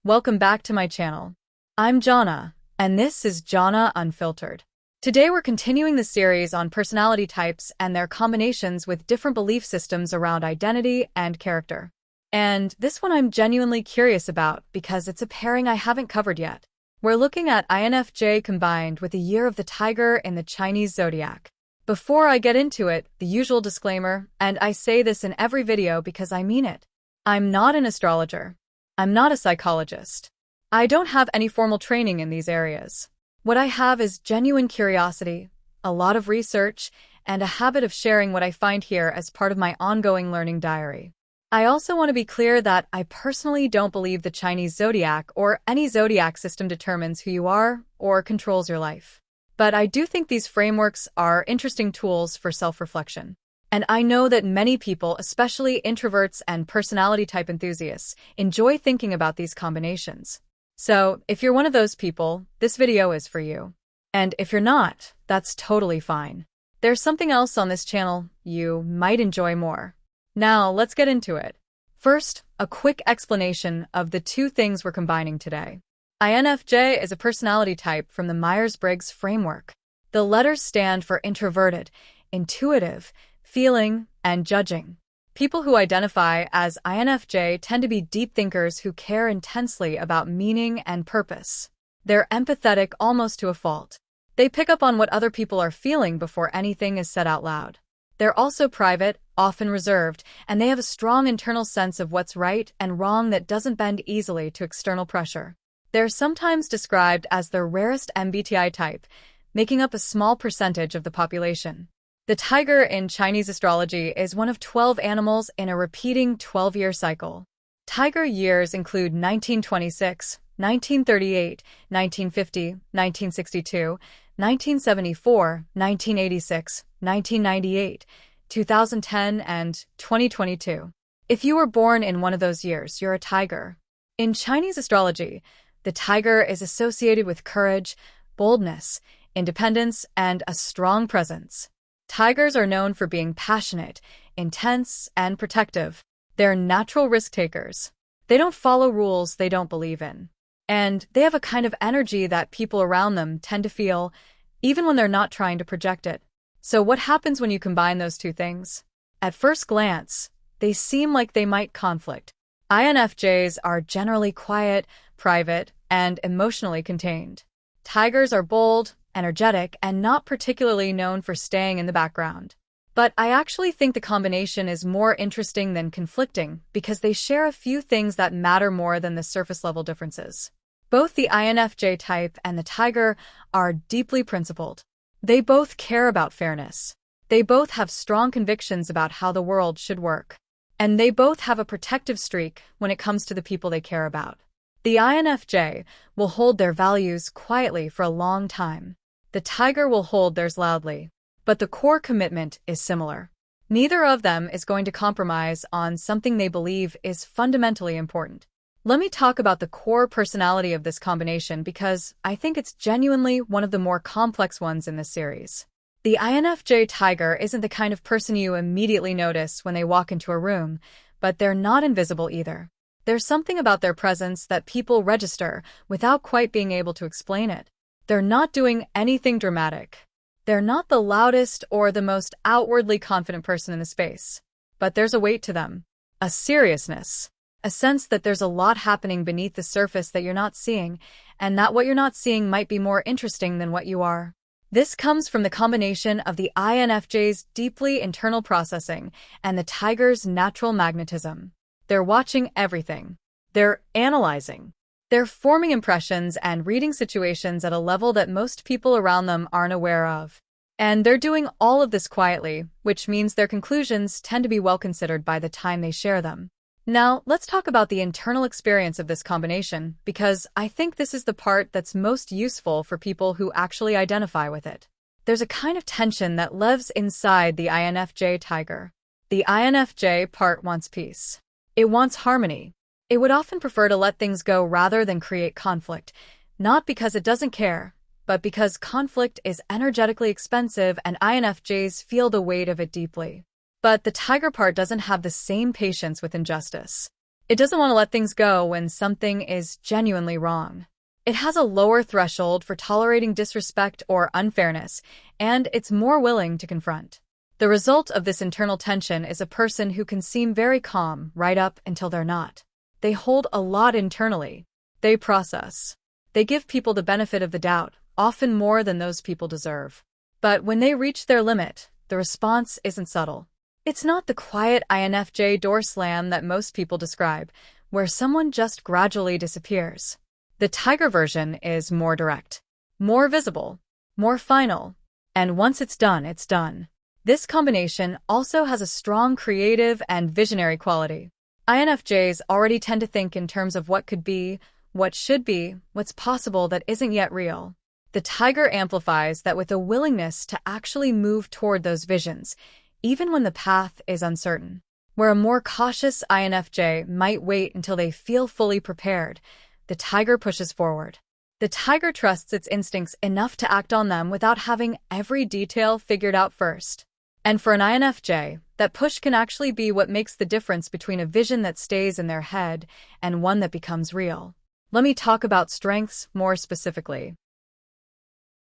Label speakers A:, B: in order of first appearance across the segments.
A: Welcome back to my channel. I'm Jhonna, and this is Jhonna Unfiltered. Today we're continuing the series on personality types and their combinations with different belief systems around identity and character. And this one I'm genuinely curious about because it's a pairing I haven't covered yet. We're looking at INFJ combined with the year of the tiger in the Chinese zodiac. Before I get into it, the usual disclaimer, and I say this in every video because I mean it. I'm not an astrologer. I'm not a psychologist. I don't have any formal training in these areas. What I have is genuine curiosity, a lot of research, and a habit of sharing what I find here as part of my ongoing learning diary. I also want to be clear that I personally don't believe the Chinese zodiac or any zodiac system determines who you are or controls your life. But I do think these frameworks are interesting tools for self-reflection. And I know that many people, especially introverts and personality type enthusiasts, enjoy thinking about these combinations. So, if you're one of those people, this video is for you. And if you're not, that's totally fine. There's something else on this channel you might enjoy more. Now, let's get into it. First, a quick explanation of the two things we're combining today. INFJ is a personality type from the Myers-Briggs framework. The letters stand for introverted, intuitive, feeling, and judging. People who identify as INFJ tend to be deep thinkers who care intensely about meaning and purpose. They're empathetic almost to a fault. They pick up on what other people are feeling before anything is said out loud. They're also private, often reserved, and they have a strong internal sense of what's right and wrong that doesn't bend easily to external pressure. They're sometimes described as the rarest MBTI type, making up a small percentage of the population. The tiger in Chinese astrology is one of 12 animals in a repeating 12-year cycle. Tiger years include 1926, 1938, 1950, 1962, 1974, 1986, 1998, 2010, and 2022. If you were born in one of those years, you're a tiger. In Chinese astrology, the tiger is associated with courage, boldness, independence, and a strong presence. Tigers are known for being passionate, intense, and protective. They're natural risk-takers. They don't follow rules they don't believe in. And they have a kind of energy that people around them tend to feel, even when they're not trying to project it. So what happens when you combine those two things? At first glance, they seem like they might conflict. INFJs are generally quiet, private, and emotionally contained. Tigers are bold, energetic, and not particularly known for staying in the background. But I actually think the combination is more interesting than conflicting because they share a few things that matter more than the surface-level differences. Both the INFJ type and the tiger are deeply principled. They both care about fairness. They both have strong convictions about how the world should work. And they both have a protective streak when it comes to the people they care about. The INFJ will hold their values quietly for a long time. The tiger will hold theirs loudly, but the core commitment is similar. Neither of them is going to compromise on something they believe is fundamentally important. Let me talk about the core personality of this combination because I think it's genuinely one of the more complex ones in this series. The INFJ tiger isn't the kind of person you immediately notice when they walk into a room, but they're not invisible either. There's something about their presence that people register without quite being able to explain it. They're not doing anything dramatic. They're not the loudest or the most outwardly confident person in the space. But there's a weight to them, a seriousness, a sense that there's a lot happening beneath the surface that you're not seeing, and that what you're not seeing might be more interesting than what you are. This comes from the combination of the INFJ's deeply internal processing and the tiger's natural magnetism. They're watching everything. They're analyzing. They're forming impressions and reading situations at a level that most people around them aren't aware of. And they're doing all of this quietly, which means their conclusions tend to be well considered by the time they share them. Now, let's talk about the internal experience of this combination, because I think this is the part that's most useful for people who actually identify with it. There's a kind of tension that lives inside the INFJ tiger. The INFJ part wants peace. It wants harmony. It would often prefer to let things go rather than create conflict, not because it doesn't care, but because conflict is energetically expensive and INFJs feel the weight of it deeply. But the tiger part doesn't have the same patience with injustice. It doesn't want to let things go when something is genuinely wrong. It has a lower threshold for tolerating disrespect or unfairness, and it's more willing to confront. The result of this internal tension is a person who can seem very calm right up until they're not. They hold a lot internally. They process. They give people the benefit of the doubt, often more than those people deserve. But when they reach their limit, the response isn't subtle. It's not the quiet INFJ door slam that most people describe, where someone just gradually disappears. The tiger version is more direct, more visible, more final, and once it's done, it's done. This combination also has a strong creative and visionary quality. INFJs already tend to think in terms of what could be, what should be, what's possible that isn't yet real. The tiger amplifies that with a willingness to actually move toward those visions, even when the path is uncertain. Where a more cautious INFJ might wait until they feel fully prepared, the tiger pushes forward. The tiger trusts its instincts enough to act on them without having every detail figured out first. And for an INFJ, that push can actually be what makes the difference between a vision that stays in their head and one that becomes real. Let me talk about strengths more specifically.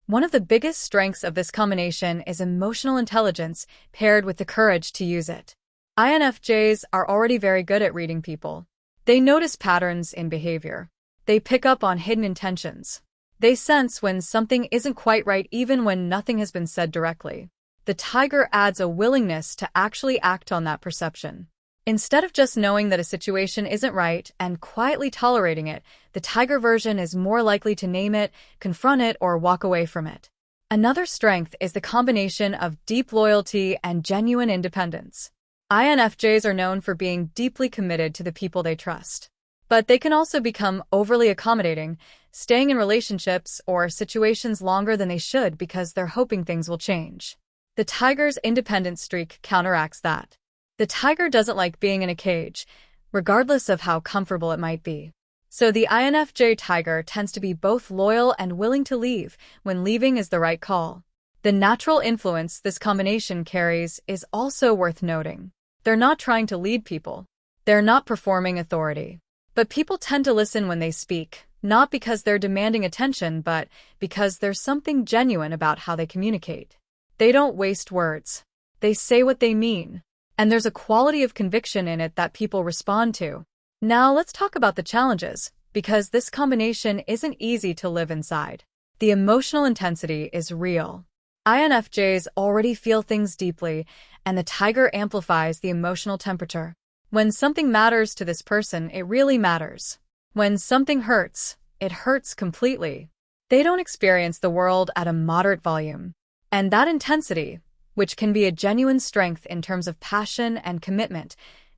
A: One of the biggest strengths of this combination is emotional intelligence paired with the courage to use it. INFJs are already very good at reading people. They notice patterns in behavior. They pick up on hidden intentions. They sense when something isn't quite right even when nothing has been said directly. The tiger adds a willingness to actually act on that perception. Instead of just knowing that a situation isn't right and quietly tolerating it, the tiger version is more likely to name it, confront it, or walk away from it. Another strength is the combination of deep loyalty and genuine independence. INFJs are known for being deeply committed to the people they trust. But they can also become overly accommodating, staying in relationships or situations longer than they should because they're hoping things will change. The tiger's independent streak counteracts that. The tiger doesn't like being in a cage, regardless of how comfortable it might be. So the INFJ tiger tends to be both loyal and willing to leave when leaving is the right call. The natural influence this combination carries is also worth noting. They're not trying to lead people. They're not performing authority. But people tend to listen when they speak, not because they're demanding attention, but because there's something genuine about how they communicate. They don't waste words. They say what they mean. And there's a quality of conviction in it that people respond to. Now let's talk about the challenges, because this combination isn't easy to live inside. The emotional intensity is real. INFJs already feel things deeply, and the tiger amplifies the emotional temperature. When something matters to this person, it really matters. When something hurts, it hurts completely. They don't experience the world at a moderate volume. And that intensity, which can be a genuine strength in terms of passion and commitment,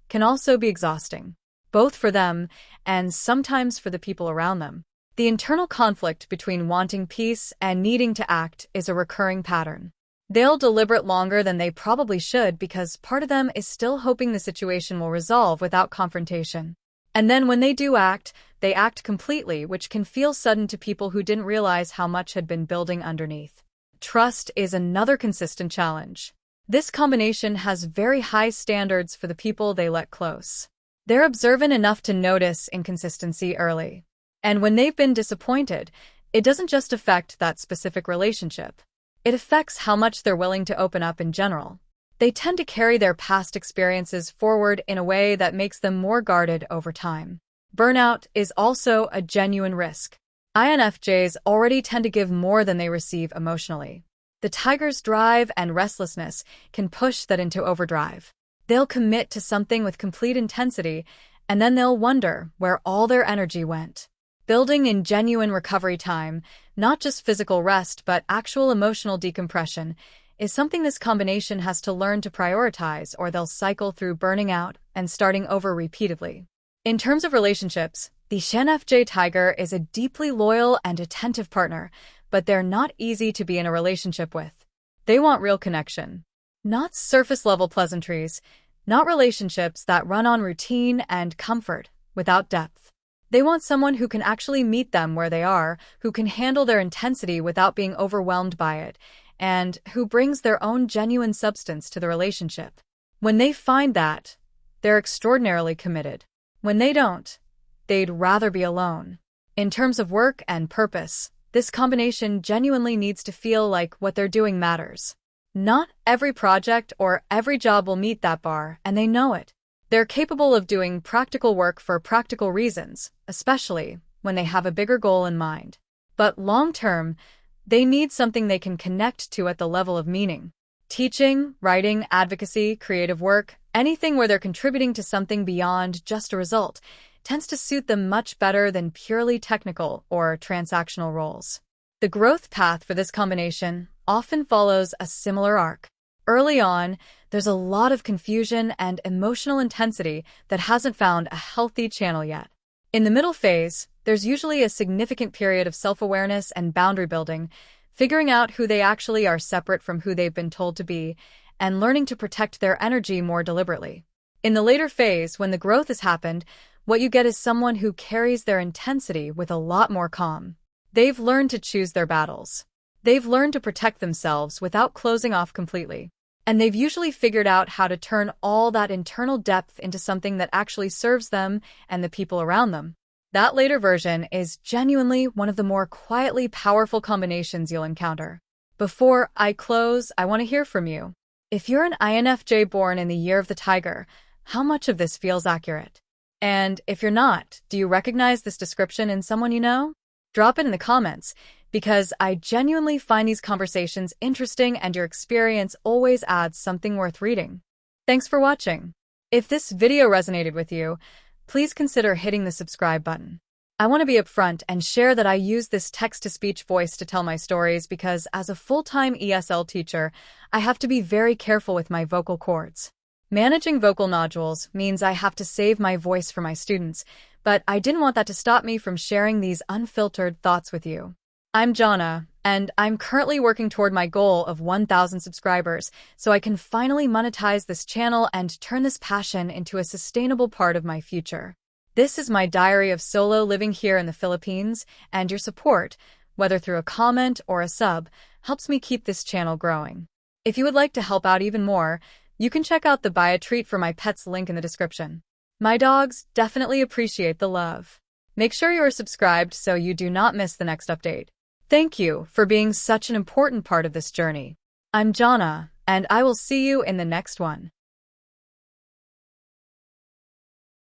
A: can also be exhausting, both for them and sometimes for the people around them. The internal conflict between wanting peace and needing to act is a recurring pattern. They'll deliberate longer than they probably should because part of them is still hoping the situation will resolve without confrontation. And then when they do act, they act completely, which can feel sudden to people who didn't realize how much had been building underneath. Trust is another consistent challenge. This combination has very high standards for the people they let close. They're observant enough to notice inconsistency early. And when they've been disappointed, it doesn't just affect that specific relationship. It affects how much they're willing to open up in general. They tend to carry their past experiences forward in a way that makes them more guarded over time. Burnout is also a genuine risk. INFJs already tend to give more than they receive emotionally. The tiger's drive and restlessness can push that into overdrive. They'll commit to something with complete intensity, and then they'll wonder where all their energy went. Building in genuine recovery time, not just physical rest but actual emotional decompression, is something this combination has to learn to prioritize, or they'll cycle through burning out and starting over repeatedly. In terms of relationships, the INFJ tiger is a deeply loyal and attentive partner, but they're not easy to be in a relationship with. They want real connection, not surface-level pleasantries, not relationships that run on routine and comfort without depth. They want someone who can actually meet them where they are, who can handle their intensity without being overwhelmed by it, and who brings their own genuine substance to the relationship. When they find that, they're extraordinarily committed. When they don't, they'd rather be alone. In terms of work and purpose, this combination genuinely needs to feel like what they're doing matters. Not every project or every job will meet that bar, and they know it. They're capable of doing practical work for practical reasons, especially when they have a bigger goal in mind. But long-term, they need something they can connect to at the level of meaning. Teaching, writing, advocacy, creative work, anything where they're contributing to something beyond just a result, tends to suit them much better than purely technical or transactional roles. The growth path for this combination often follows a similar arc. Early on, there's a lot of confusion and emotional intensity that hasn't found a healthy channel yet. In the middle phase, there's usually a significant period of self-awareness and boundary building, figuring out who they actually are separate from who they've been told to be, and learning to protect their energy more deliberately. In the later phase, when the growth has happened, what you get is someone who carries their intensity with a lot more calm. They've learned to choose their battles. They've learned to protect themselves without closing off completely. And they've usually figured out how to turn all that internal depth into something that actually serves them and the people around them. That later version is genuinely one of the more quietly powerful combinations you'll encounter. Before I close, I want to hear from you. If you're an INFJ born in the year of the tiger, how much of this feels accurate? And if you're not, do you recognize this description in someone you know? Drop it in the comments, because I genuinely find these conversations interesting and your experience always adds something worth reading. Thanks for watching. If this video resonated with you, please consider hitting the subscribe button. I want to be upfront and share that I use this text-to-speech voice to tell my stories because as a full-time ESL teacher, I have to be very careful with my vocal cords. Managing vocal nodules means I have to save my voice for my students, but I didn't want that to stop me from sharing these unfiltered thoughts with you. I'm Jhonna, and I'm currently working toward my goal of 1,000 subscribers so I can finally monetize this channel and turn this passion into a sustainable part of my future. This is my diary of solo living here in the Philippines, and your support, whether through a comment or a sub, helps me keep this channel growing. If you would like to help out even more, you can check out the Buy a Treat for My Pets link in the description. My dogs definitely appreciate the love. Make sure you are subscribed so you do not miss the next update. Thank you for being such an important part of this journey. I'm Jhonna, and I will see you in the next one.